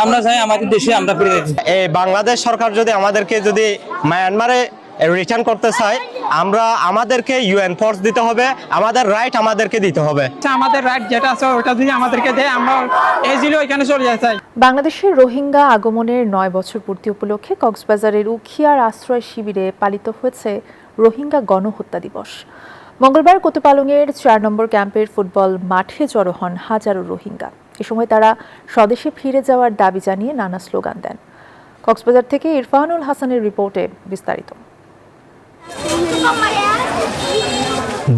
আমরা চাই আমাদের দেশে আমরা ফিরে যেতে। এই বাংলাদেশ সরকার যদি আমাদেরকে মায়ানমারে রিটার্ন করতে চায়, আমাদেরকে ইউএন ফোর্স দিতে হবে, আমাদের রাইট আমাদেরকে দিতে হবে। আমাদের রাইট যেটা আছে ওটা যদি আমাদেরকে দেয় আমরা ইজিলি ওইখানে চলে যেতে চাই। বাংলাদেশের রোহিঙ্গা আগমনের 9 বছর পূর্তি উপলক্ষে কক্সবাজারের উখিয়ার আশ্রয় শিবিরে পালিত হয়েছে রোহিঙ্গা গণহত্যা দিবস। মঙ্গলবার কোতপালংয়ের 4 নম্বর ক্যাম্পের ফুটবল মাঠে জড়ো হন হাজারো রোহিঙ্গা। এ সময় তারা স্বদেশে ফিরে যাওয়ার দাবি জানিয়ে নানা স্লোগান দেন। কক্সবাজার থেকে ইরফানুল হাসানের রিপোর্টে বিস্তারিত।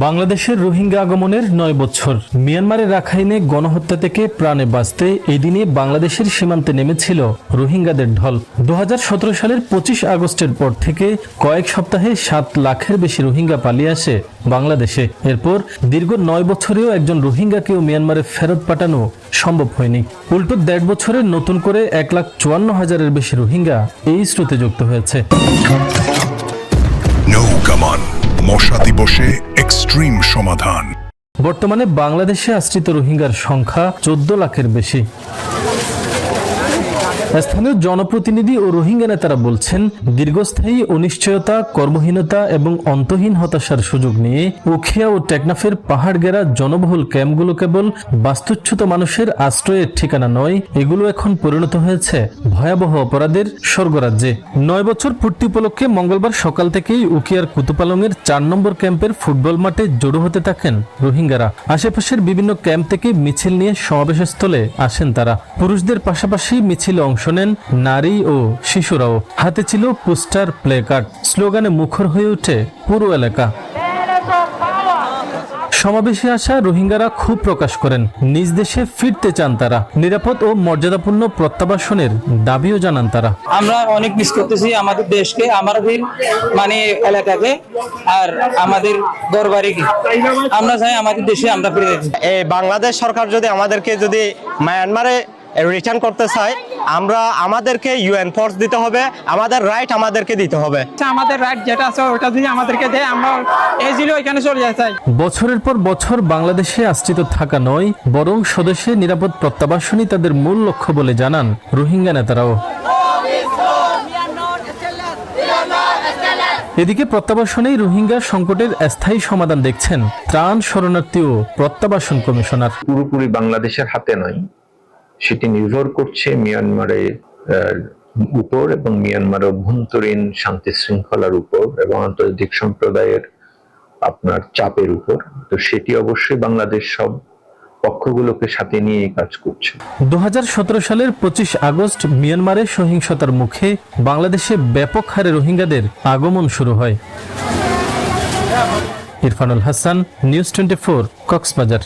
বাংলাদেশের রোহিঙ্গা আগমনের 9 বছর। মিয়ানমারের রাখাইনে গণহত্যা থেকে প্রাণে বাঁচতে এই দিনে বাংলাদেশের সীমান্তে নেমেছিল রোহিঙ্গাদের ঢল। 2017 সালের 25 আগস্টের পর থেকে কয়েক সপ্তাহে 7 লাখের বেশি রোহিঙ্গা পালিয়ে আসে বাংলাদেশে। এরপর দীর্ঘ 9 বছরেও একজন রোহিঙ্গাকেও মিয়ানমারে ফেরত পাঠানো সম্ভব হয়নি। উল্টো 1.5 বছরে নতুন করে 1,54,000-এর বেশি রোহিঙ্গা এই স্রোতে যুক্ত হয়েছে। মশা দিবসে এক্সট্রিম সমাধান। বর্তমানে বাংলাদেশে আশ্রিত রোহিঙ্গার সংখ্যা 14 লাখের বেশি। স্থানীয় জনপ্রতিনিধি ও রোহিঙ্গা নেতারা বলছেন, দীর্ঘস্থায়ী অনিশ্চয়তা, কর্মহীনতা এবং অন্তহীন হতাশার সুযোগ নিয়ে উখিয়া ও টেকনাফের পাহাড় ঘেরা জনবহুল ক্যাম্পগুলো কেবল বাস্তুচ্যুত মানুষের আশ্রয়ের ঠিকানা নয়, এগুলো এখন পরিণত হয়েছে ভয়াবহ অপরাধের স্বর্গরাজ্যে। 9 বছর পূর্তি উপলক্ষে মঙ্গলবার সকাল থেকেই উখিয়ার কুতুপালংয়ের 4 নম্বর ক্যাম্পের ফুটবল মাঠে জড়ো হতে থাকেন রোহিঙ্গারা। আশেপাশের বিভিন্ন ক্যাম্প থেকে মিছিল নিয়ে সমাবেশস্থলে আসেন তারা। পুরুষদের পাশাপাশি মিছিলে অংশ নেন নারী ও শিশুরাও। হাতে ছিল পোস্টার, প্লে কার্ড, স্লোগানে মুখর হয়ে ওঠে পুরো এলাকা। সমাবেশে আসা রোহিঙ্গারা ক্ষোভ প্রকাশ করেন। নিজ দেশে ফিরতে চান তারা। নিরাপদ ও মর্যাদাপূর্ণ প্রত্যাবাসনের দাবিও জানান তারা। আমরা অনেক মিস করতেছি আমাদের দেশকে, আমাদের এলাকাকে আর আমাদের ঘরবাড়িকে। আমরা চাই আমাদের দেশে আমরা ফিরে যেতে। এই বাংলাদেশ সরকার যদি আমাদেরকে মায়ানমারে রিটার্ন করতে চায়, আমাদেরকে ইউএন ফোর্স দিতে হবে, আমাদের রাইট আমাদেরকে দিতে হবে। আমাদের রাইট যেটা আছে ওটা যদি আমাদেরকে দেয় আমরা ইজিলি ওইখানে চলে যেতে চাই। বছরের পর বছর বাংলাদেশে আশ্রিত থাকা নয়, বরং স্বদেশে নিরাপদ প্রত্যাবাসনই তাদের মূল লক্ষ্য বলে জানান রোহিঙ্গা নেতারাও। এদিকে প্রত্যাবাসনেই রোহিঙ্গা সংকটের স্থায়ী সমাধান দেখছেন ত্রাণ, শরণার্থী ও প্রত্যাবাসন কমিশনার। পুরোপুরি বাংলাদেশের হাতে নয়, সেটি নির্ভর করছে মিয়ানমারের উপর এবং মিয়ানমারের অভ্যন্তরীণ শান্তি শৃঙ্খলার উপর এবং আন্তর্জাতিক সম্প্রদায়ের চাপের উপর। তো সেটি অবশ্যই বাংলাদেশ সব পক্ষগুলোকে সাথে নিয়ে কাজ করছে। 2017 সালের 25 আগস্ট মিয়ানমারে সহিংসতার মুখে বাংলাদেশে ব্যাপক হারে রোহিঙ্গাদের আগমন শুরু হয়। ইরফানুল হাসান, নিউজ 24, কক্সবাজার।